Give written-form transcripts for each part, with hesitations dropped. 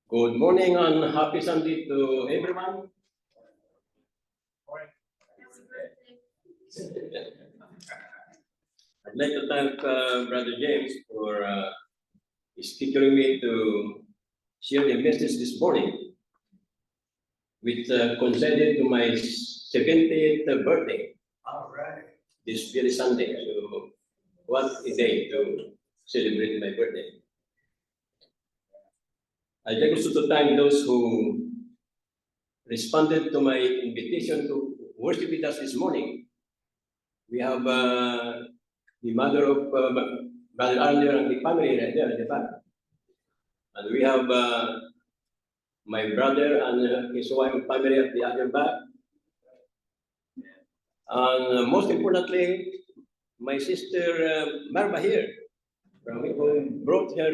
Good morning and happy Sunday to everyone. I'd like to thank Brother James for scheduling me to share the message this morning, which coincided to my 70th birthday. All right. This very Sunday. So, what a day to celebrate my birthday. I'd like also to thank those who responded to my invitation to worship with us this morning. We have the mother of Brother Arthur and the family right there at the back. And we have my brother and his wife and family at the other back. And most importantly, my sister Marva here, who brought her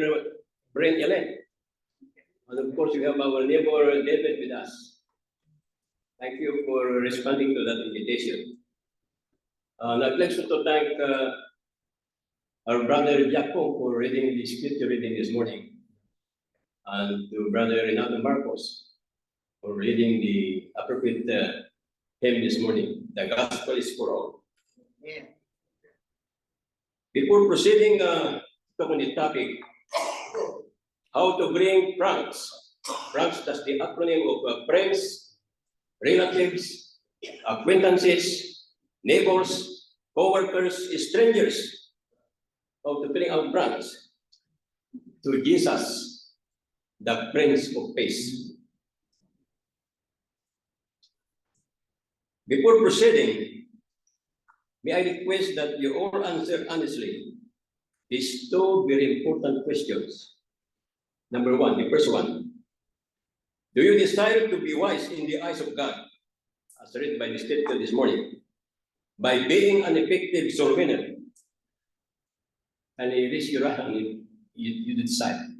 friend Ellen. And of course, we have our neighbor David with us. Thank you for responding to that invitation. And I'd like to thank our brother Jaco for reading the scripture reading this morning, and to Brother Renato Marcos for reading the appropriate hymn this morning. The gospel is for all. Yeah. Before proceeding to the topic, how to bring pranks. Pranks, that's the acronym of friends, relatives, acquaintances, neighbors, co-workers, strangers. How to bring out pranks to Jesus, the Prince of Peace. Before proceeding, may I request that you all answer honestly these two very important questions. Number one, the first one. Do you desire to be wise in the eyes of God, as read by the scripture this morning, by being an effective soul winner? And you raise your right hand, you decide.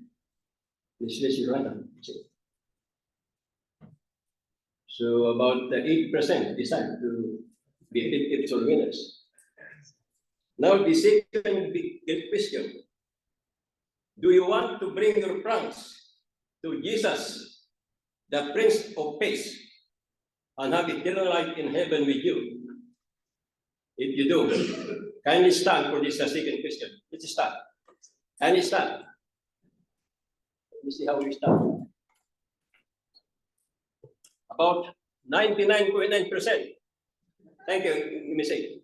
Let's raise your right hand. So about 8% decide to be effective soul winners. Now the second big question. Do you want to bring your pranks to Jesus, the Prince of Peace, and have eternal life in heaven with you? If you do, kindly stand for this second question. Let's stand. Kindly stand. Let me see how we stand. About 99.9%. Thank you, you may say.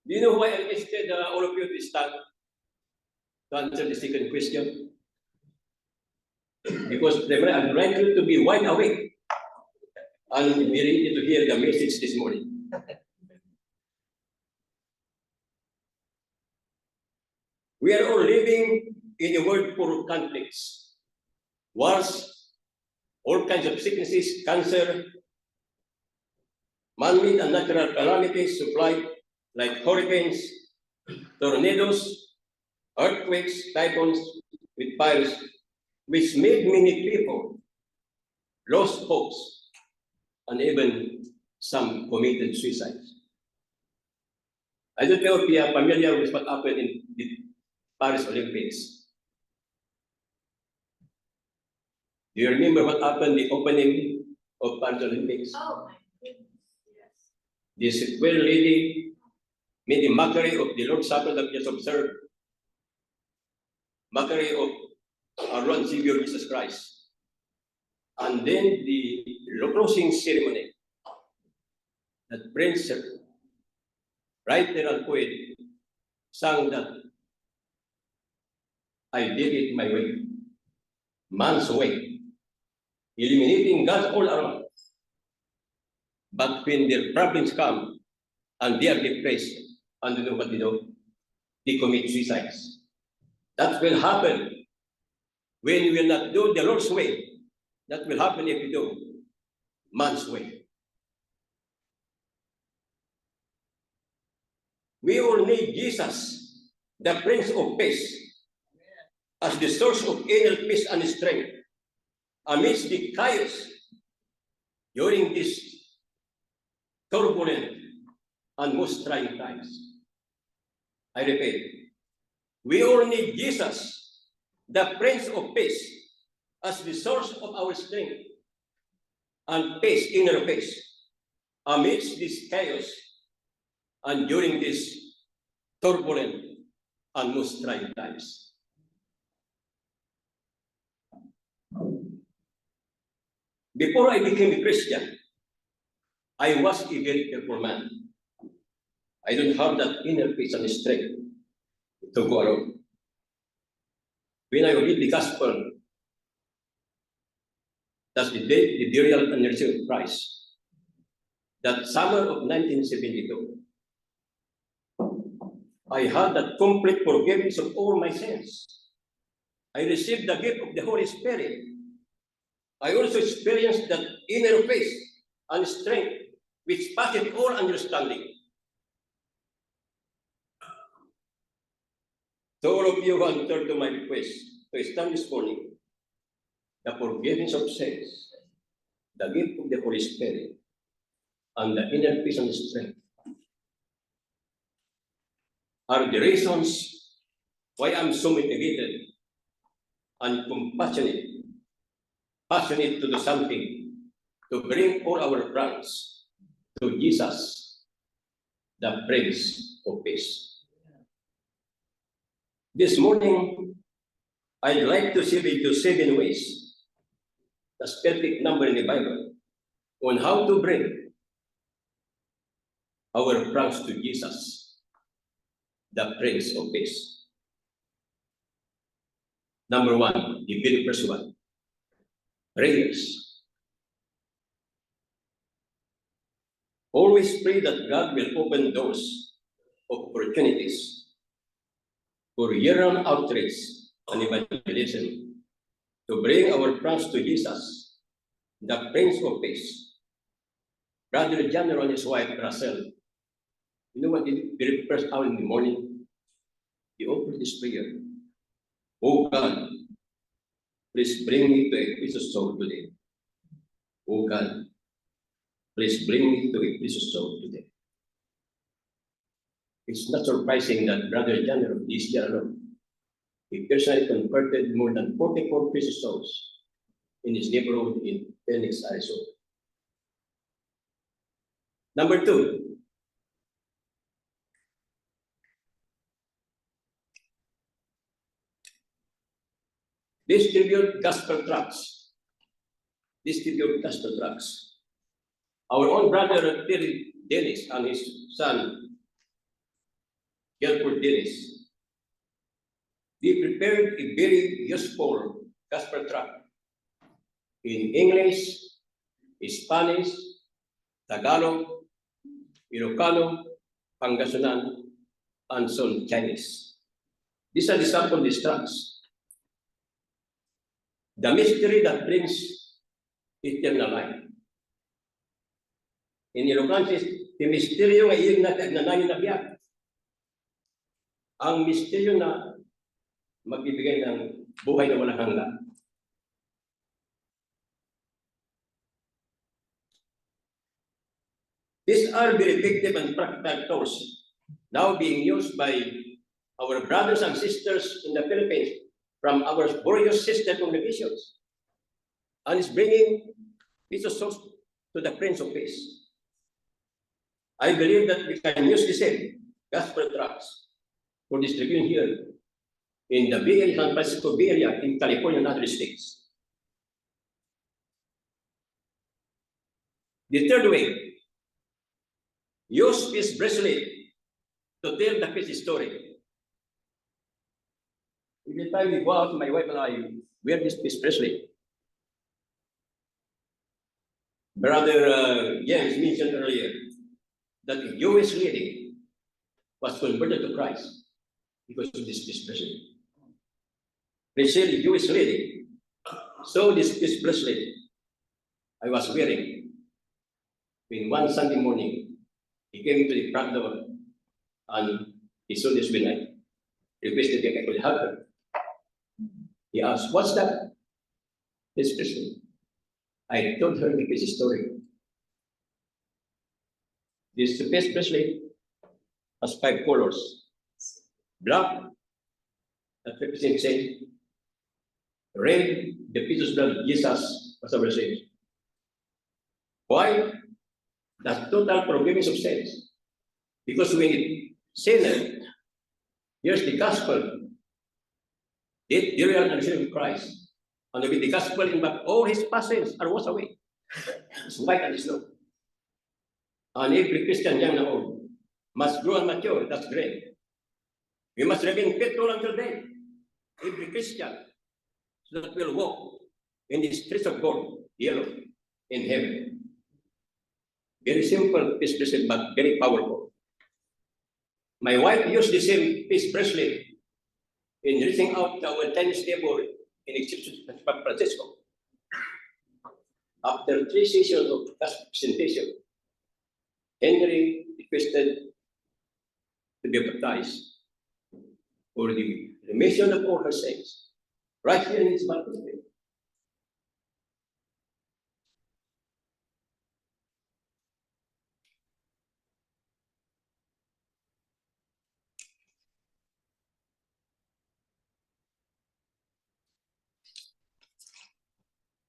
Do you know why I requested all of you to stand to answer the second question? Because I'd like you to be wide awake and be ready to hear the message this morning. We are all living in a world full of conflicts, wars, all kinds of sicknesses, cancer, man-made and natural calamities supplied like hurricanes, tornadoes, earthquakes, typhoons, with fires, which made many people lost hopes, and even some committed suicides. I don't know if you are familiar with what happened in the Paris Olympics. Do you remember what happened the opening of Paris Olympics? Oh my goodness, yes. This square lady made a mockery of the Lord's Supper that we just observed. Mockery of our Lord and Savior Jesus Christ. And then the closing ceremony that Prince, writer and poet, sang that I did it my way, man's way, eliminating God all around. But when their problems come and they are depressed, and you know what they do? They commit suicides. That will happen when we will not do the Lord's way. That will happen if we do man's way. We all need Jesus, the Prince of Peace, as the source of inner peace and strength amidst the chaos during these turbulent and most trying times. I repeat, we all need Jesus, the Prince of Peace, as the source of our strength and peace, inner peace, amidst this chaos and during these turbulent and most trying times. Before I became a Christian, I was a very careful man. I don't have that inner peace and strength to go around. When I read the gospel, that's the burial and resurrection of Christ, that summer of 1972, I had that complete forgiveness of all my sins. I received the gift of the Holy Spirit. I also experienced that inner peace and strength which passeth all understanding. To all of you who answered to my request to stand this morning, the forgiveness of sins, the gift of the Holy Spirit, and the inner peace and strength are the reasons why I'm so motivated and passionate to do something to bring all our friends to Jesus, the Prince of Peace. This morning, I'd like to share with you 7 ways, that's perfect number in the Bible, on how to bring our friends to Jesus, the Prince of Peace. Number 1, the very first one, prayers. Always pray that God will open doors of opportunities for year-round outreach and evangelism to bring our friends to Jesus, the Prince of Peace. Brother General and his wife, Russell, you know what they did? Very first hour in the morning, he offered this prayer. Oh God, please bring me to a precious soul today. Oh God, please bring me to a precious soul today. It's not surprising that Brother General this year alone, he personally converted more than 44 precious souls in his neighborhood in Phoenix, Arizona. Number 2, distribute gospel tracts. Distribute gospel tracts. Our own brother Terry Dennis and his son, Gelford Dennis, they prepared a very useful gospel tract in English, Spanish, Tagalog, Ilocano, Pangasinan, and some Chinese. These are the sample tracts. The mystery that brings eternal life. In Ilocano, the misteryo nga iyong nagnanayon na biyak. Ang misteryo na magbibigay ng buhay na walang hanggan. These are very effective and practical tools now being used by our brothers and sisters in the Philippines from our glorious sister congregations, and is bringing peace souls to the Prince of Peace. I believe that we can use the same gospel tracts for distribution here in the Bay Area, San Francisco Bay Area, in California and other states. The third way, use peace bracelet to tell the peace story. Every time we go out, my wife and I wear this peace bracelet. Brother James mentioned earlier that a Jewish lady was converted to Christ because of this peace bracelet. They said a Jewish lady saw this peace bracelet I was wearing. In one Sunday morning, he came to the front door and he saw this when I requested that I could help her. He asked, "What's that?" This bracelet. I told her the peace story. This peace bracelet has 5 colors. Black, that represents sin. read the precious blood of Jesus as our Savior. Why? The total forgiveness of sins. Because when it sinner hears the gospel, the real understanding of Christ, and with the gospel in back, all his past sins are washed away. It's white as snow. And every Christian, young and old, must grow and mature, that's great. We must remain faithful until death. Every Christian, so that will walk in the streets of gold, yellow, in heaven. Very simple peace bracelet, but very powerful. My wife used the same peace bracelet in reaching out to our tennis table in Egyptian San Francisco. After 3 sessions of presentation, Henry requested to be baptized for the remission of all her sins, right here in his baptism.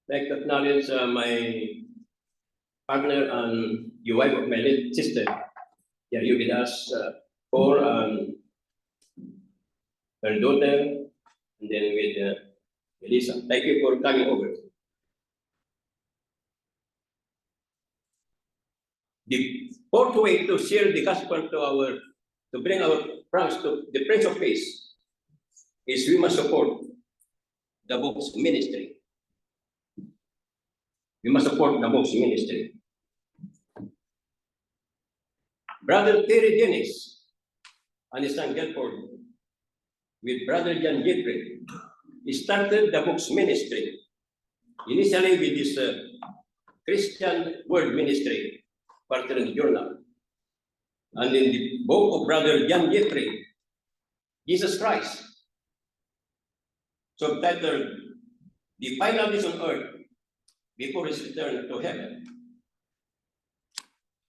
I'd like to acknowledge my partner and the wife of my late sister. They are here with us, Paul and her daughter, and then with Elisa. Thank you for coming over. The fourth way to share the gospel to bring our friends to the Prince of Peace is we must support the book's ministry. We must support the book's ministry. Brother Terry Dennis and his son Gelford, with Brother John Jeffrey, he started the book's ministry, initially with his Christian Word Ministry, Partner Journal. And in the book of Brother John Jeffrey, Jesus Christ, subtitled The Final Days on Earth Before His Return to Heaven.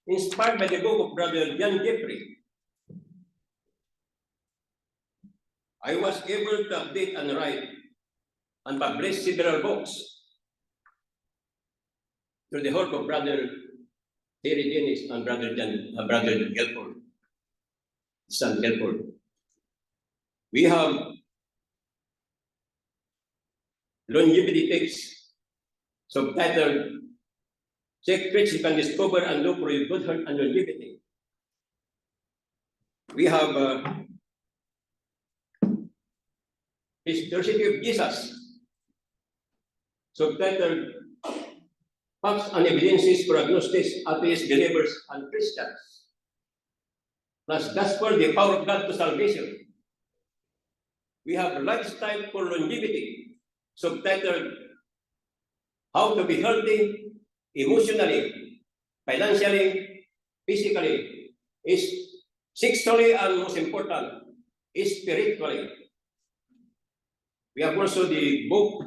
Inspired by the book of Brother John Jeffrey, I was able to update and write and publish several books through the help of Brother Terry Dennis and Brother Gelford, son Gelford. We have longevity texts subtitled Secrets You Can Discover and Look for Your Good Health and Longevity. We have Historicity of Jesus, subtitled Facts and Evidences for Agnostics, Atheists, Believers, and Christians. Plus Gospel, the Power of God to Salvation. We have Lifestyle for Longevity, subtitled How to Be Healthy Emotionally, Financially, Physically, sexually, and most important, spiritually. We have also the book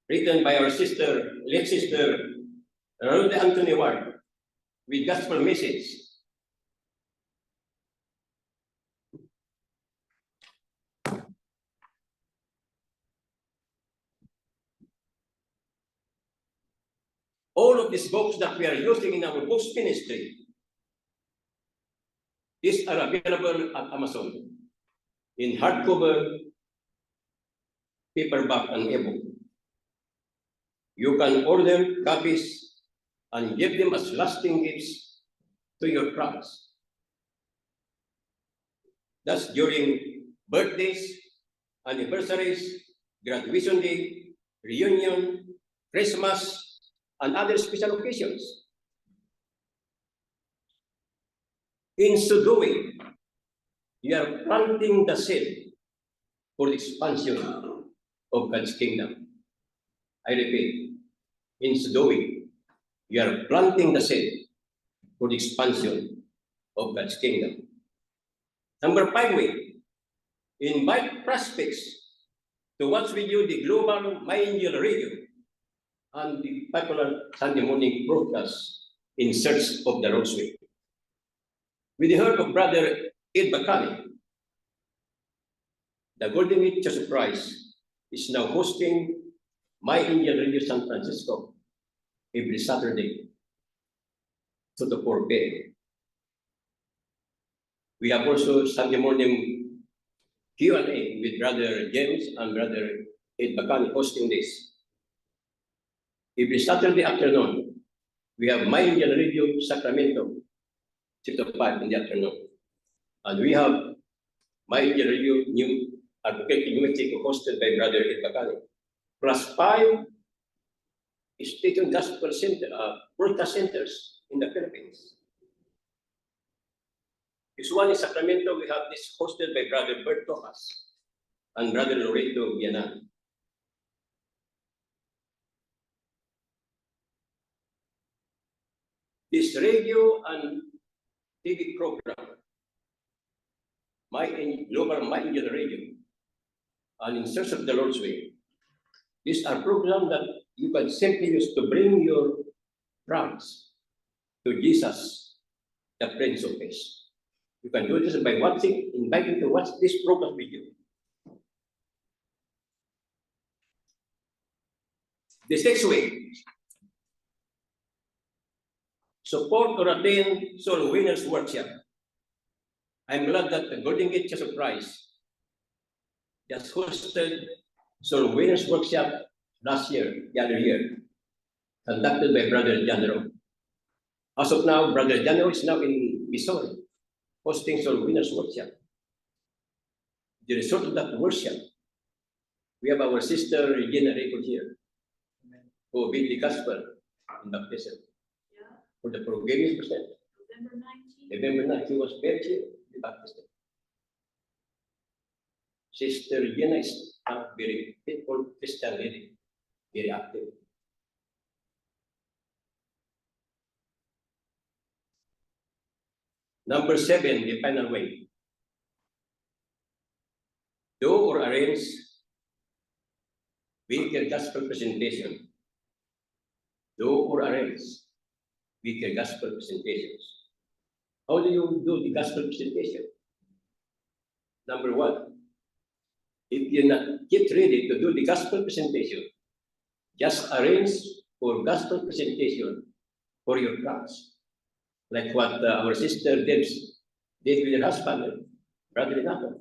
written by our late sister, Rhoda Anthony Ward, with gospel message. All of these books that we are using in our books ministry, these are available at Amazon in hardcover, paperback, and ebook. You can order copies and give them as lasting gifts to your friends. That's during birthdays, anniversaries, graduation day, reunion, Christmas, and other special occasions. In so doing, you are planting the seed for the expansion of God's kingdom. I repeat, in so doing, you are planting the seed for the expansion of God's kingdom. Number 5 way, invite prospects to watch with you the Global Mind Radio and the popular Sunday morning broadcast In Search of the Lord's Way. With the help of Brother Ed Bacani, the Golden Gate Church of Christ is now hosting My Indian Radio San Francisco every Saturday to the 4 p.m. We have also Sunday morning Q&A with Brother James and Brother Ed Bacani hosting this. Every Saturday afternoon, we have My Indian Radio Sacramento, 6 to 5 in the afternoon. And we have My Indian Radio New Albuquerque, New Mexico, hosted by Brother Ed Bacani. Plus 5 station gospel broadcast centers in the Philippines. This one in Sacramento, we have this hosted by Brother Bert Tojas and Brother Loreto Vianan. This radio and TV program, Global My Indian Radio, and In Search of the Lord's Way. These are programs that you can simply use to bring your friends to Jesus, the Prince of Peace. You can do this by inviting to watch this program with you. The sixth way, support or attend Soul Winners Workshop. I'm glad that the Golden Gate Church of Christ just hosted Soul Winners Workshop last year, the other year, conducted by Brother Janro. As of now, Brother Janro is now in Missouri, hosting Soul Winners Workshop. The result of that workshop, we have our sister Regina Rico here, who will be the gospel in baptism. Yeah, For the forgiveness percent. November 19th. November 9th, he was very here in the baptism. Sister Regina is a very faithful Christian lady, very active. Number 7, the final way. Do or arrange weekend gospel presentation. Do or arrange weekend gospel presentations. How do you do the gospel presentation? Number 1, if you're not yet ready to do the gospel presentation, just arrange for gospel presentation for your class. Like what our sister did with her husband, Brother Renato.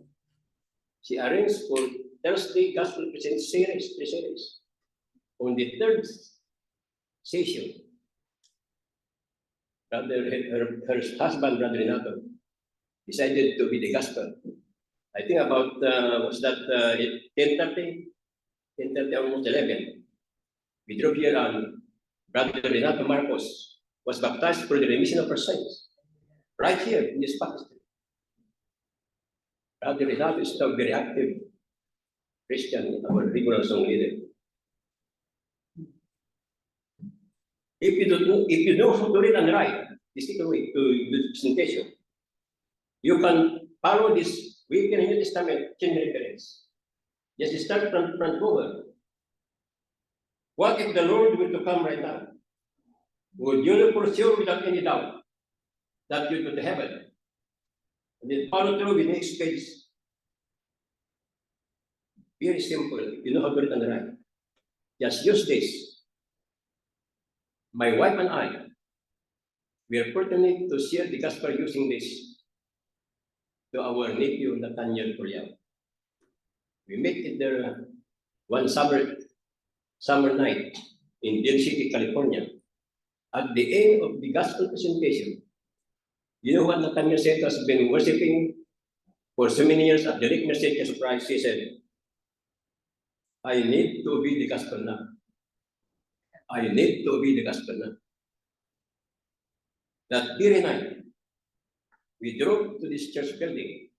She arranged for Thursday gospel present series. On the third session, her husband, Brother Renato, decided to be the gospel. I think about, what's that, 10:30, almost 11. We drove here on Brother Renato Marcos was baptized for the remission of her sins. Right here in this Pakistan. Brother Renato is now very active Christian, our regional song leader. If you know how to read and write, this is the way to do the presentation. You can follow this weekend New Testament chain reference. Just start from front over. What if the Lord were to come right now? Would you know for sure without any doubt that you go to heaven? And then follow through with the next page. Very simple. You know how to read and write. Just use this. My wife and I, we are fortunate to share the gospel using this to our nephew Nathaniel Curiel. We met it there one summer night in Del City, California. At the end of the gospel presentation, you know what Nathaniel said has been worshiping for so many years at the Lake Merced Church of Christ? He said, I need to be the gospel now. I need to be the gospel now. That very night, we drove to this church building.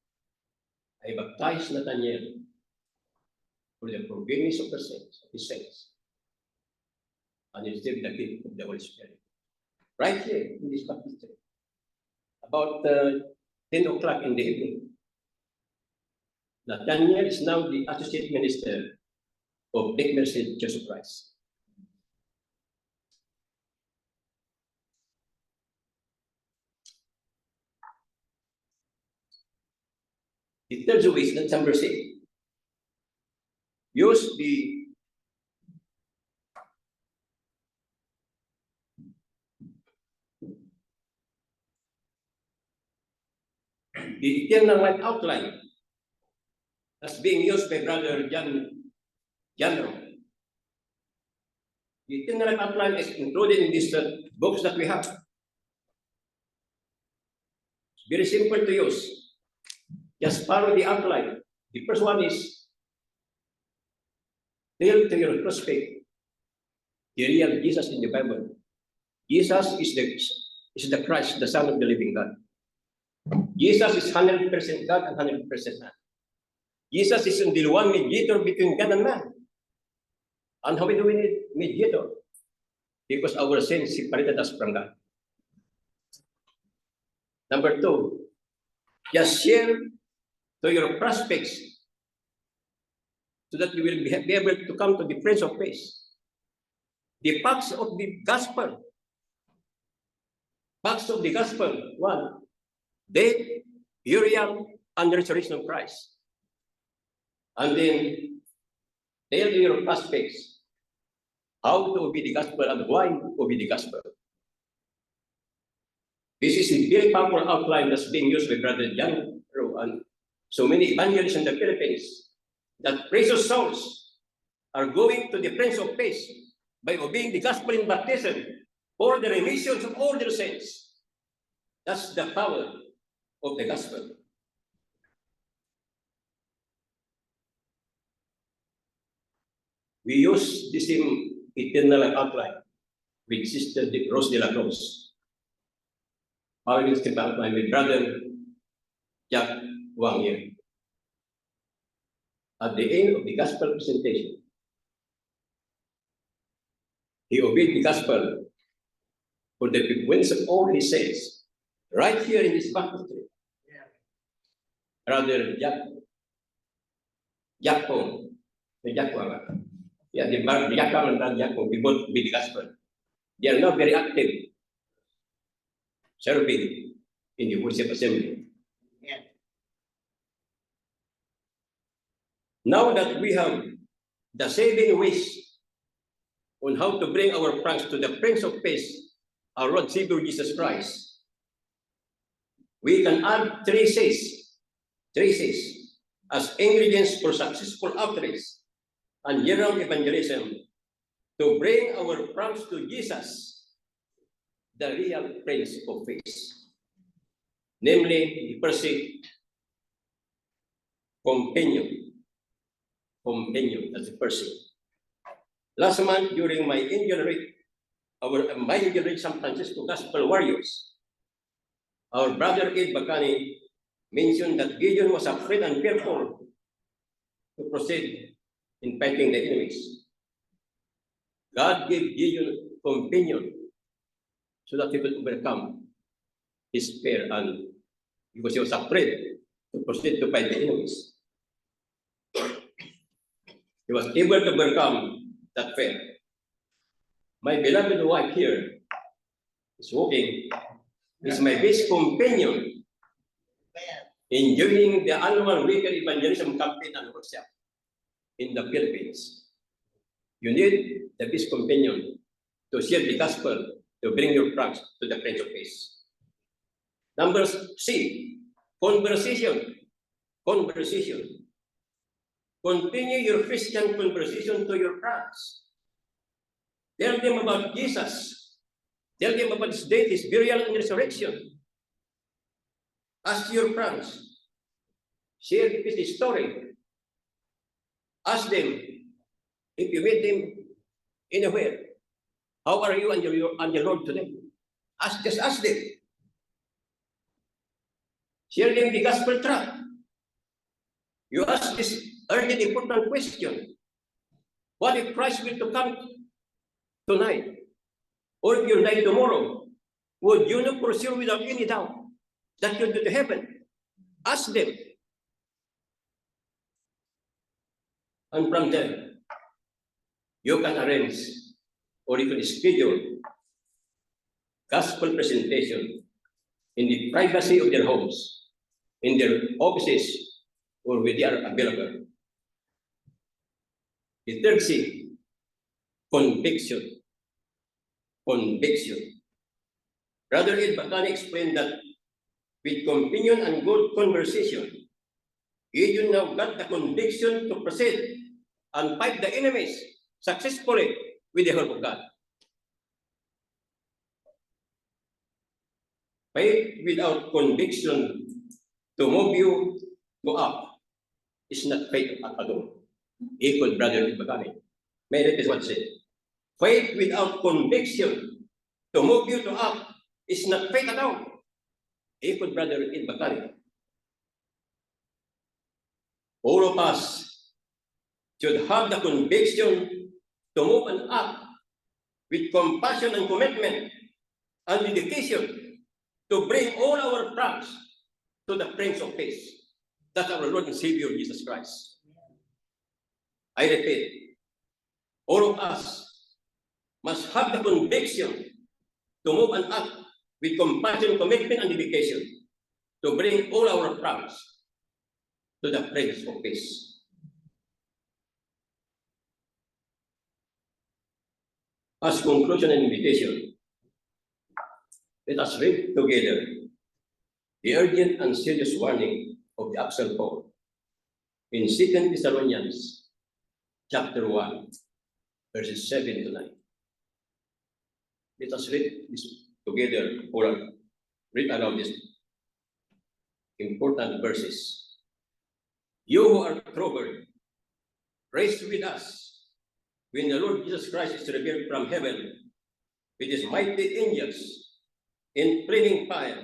I baptized Nathaniel for the forgiveness of his sins. And he received the gift of the Holy Spirit. Right here in this baptistry. About 10 o'clock in the evening. Nathaniel is now the associate minister of Lake Merced Church of Christ. The third way is number 6. Use the the eternal life outline that's being used by Brother John Janro. The eternal life outline is included in these books that we have. Very simple to use. Just follow the outline. The first one is tell to your prospect the real Jesus in the Bible. Jesus is the Christ, the Son of the living God. Jesus is 100% God and 100% man. Jesus is the one mediator between God and man. And how do we need mediator? Because our sins separated us from God. Number two, just share to your prospects so that you will be able to come to the Prince of Peace. The facts of the gospel. Facts of the gospel. One, death, burial, and resurrection of Christ. And then tell your prospects how to obey the gospel and why to obey the gospel. This is a very powerful outline that's being used by Brother John Rowe and so many evangelists in the Philippines, that precious souls are going to the Prince of Peace by obeying the gospel in baptism for the remission of all their sins. That's the power of the gospel. We use the same eternal outline with Sister Rose de la Cruz. Our step outline with Brother Jack Wang here. At the end of the gospel presentation, he obeyed the gospel for the forgiveness of all his sins, right here in this baptistry. Brother Jack Wang. Yeah, the Jack Wang and Brother Jack Wang, we both obeyed the gospel. They are now very active, serving in the worship assembly. Now that we have the 7 ways on how to bring our pranks to the Prince of Peace, our Lord Savior Jesus Christ, we can add 3 C's as ingredients for successful outreach and general evangelism to bring our pranks to Jesus, the real Prince of Peace. Namely, the first companion. That's the first thing. Last month, during my Indian retreat, San Francisco Gospel Warriors, our brother Ed Bacani mentioned that Gideon was afraid and fearful to proceed in fighting the enemies. God gave Gideon companion so that he could overcome his fear and because he was afraid to proceed to fight the enemies. He was able to overcome that fear. My beloved wife here is walking, is my best companion in joining the annual weekend evangelism campaign and workshop in the Philippines. You need the best companion to share the gospel, to bring your friends to the Prince of Peace. Number C, conversation. Continue your Christian conversation to your friends. Tell them about Jesus. Tell them about his death, his burial, and resurrection. Ask your friends. Share his story. Ask them, if you meet them anywhere, how are you and your Lord today? Just ask them. Share them the gospel tract. You ask this urgent, important question. What if Christ will to come tonight? Or if you die tomorrow, would you not pursue without any doubt that you'll go to heaven? Ask them. And from there, you can arrange or you can schedule gospel presentation in the privacy of their homes, in their offices, or where they are available. The third C, conviction. Brother Ed Bacani explained that with communion and good conversation, you now got the conviction to proceed and fight the enemies successfully with the help of God. Faith without conviction to move you to up is not faith at all. Equal brother Ibagami. May I repeat what said. Faith without conviction to move you to up is not faith at all. Equal brother Ibagami. All of us should have the conviction to move and up with compassion and commitment and dedication to bring all our plans to the Prince of Peace. That's our Lord and Savior, Jesus Christ. I repeat, all of us must have the conviction to move and act with compassion, commitment, and dedication to bring all our plans to the Prince of Peace. As conclusion and invitation, let us read together the urgent and serious warning of the Apostle Paul in 2 Thessalonians chapter 1, verses 7 to 9. Let us read this together or read aloud these important verses. You who are troubled, rest with us when the Lord Jesus Christ is revealed from heaven with his mighty angels in flaming fire,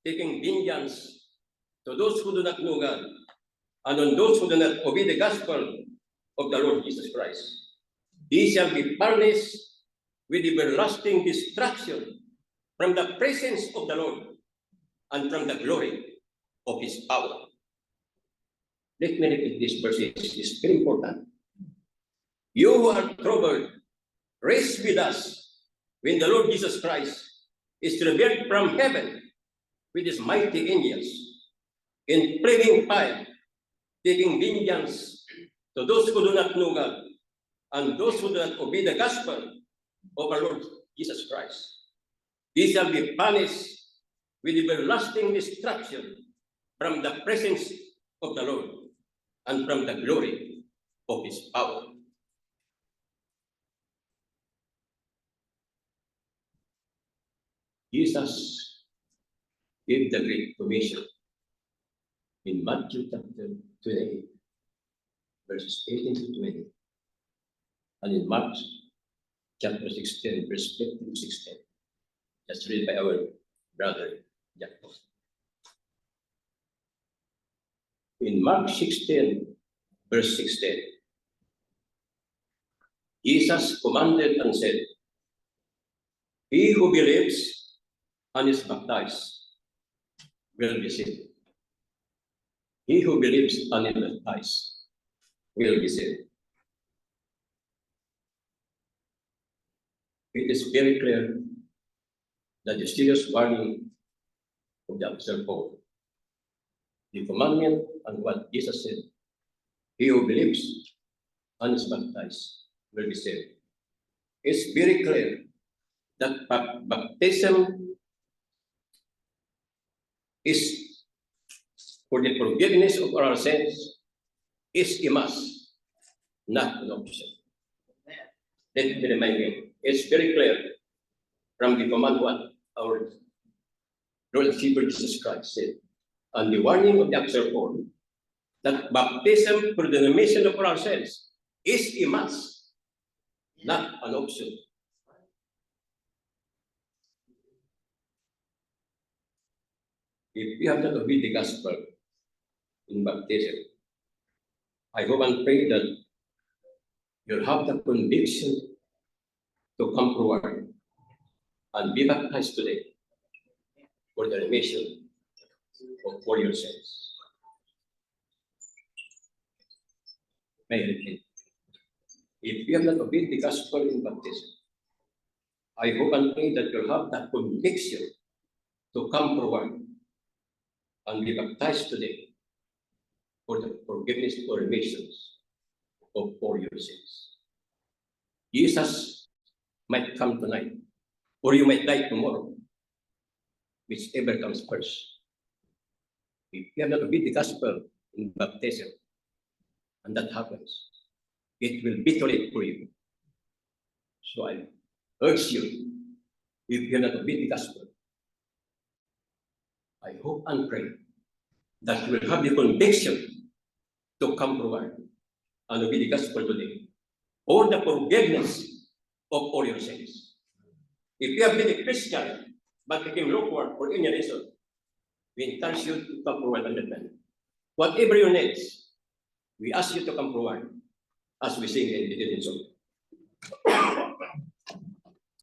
taking vengeance to those who do not know God and on those who do not obey the gospel of the Lord Jesus Christ. He shall be punished with everlasting destruction from the presence of the Lord and from the glory of his power. Let me repeat this verse. It's very important. You who are troubled, rest with us when the Lord Jesus Christ is revealed from heaven with his mighty angels in flaming fire, taking vengeance to those who do not know God and those who do not obey the gospel of our Lord Jesus Christ. He shall be punished with everlasting destruction from the presence of the Lord and from the glory of his power. Jesus gave the Great Commission in Matthew chapter 28, verses 18 to 20, and in Mark chapter 16, verse 15 to 16. That's read by our brother Jacob. In Mark 16, verse 16, Jesus commanded and said, he who believes and is baptized will be saved. He who believes and is baptized will be saved. It is very clear that the serious warning of the Apostle Paul, the commandment and what Jesus said, he who believes and is baptized will be saved. It's very clear that baptism is for the forgiveness of our sins is a must, not an option. Let me remind you, it's very clear from the command what our Lord and Savior Jesus Christ said, and the warning of the Apostle Paul, that baptism for the remission of our sins is a must, not an option. If we have not obeyed the gospel in baptism, I hope and pray that you'll have the conviction to come forward and be baptized today for the remission of all your sins. May I repeat. If you have not obeyed the gospel in baptism, I hope and pray that you'll have that conviction to come forward and be baptized today for the forgiveness or remissions of all your sins. Jesus might come tonight, or you might die tomorrow, whichever comes first. If you have not obeyed the gospel in baptism, and that happens, it will be too late for you. So I urge you, if you have not obeyed the gospel, I hope and pray that you will have the conviction to come forward and obey the gospel today, or the forgiveness of all your sins. If you have been a Christian but became lukewarm for any reason, we encourage you to come forward and repent. Whatever your needs, we ask you to come forward as we sing in the song.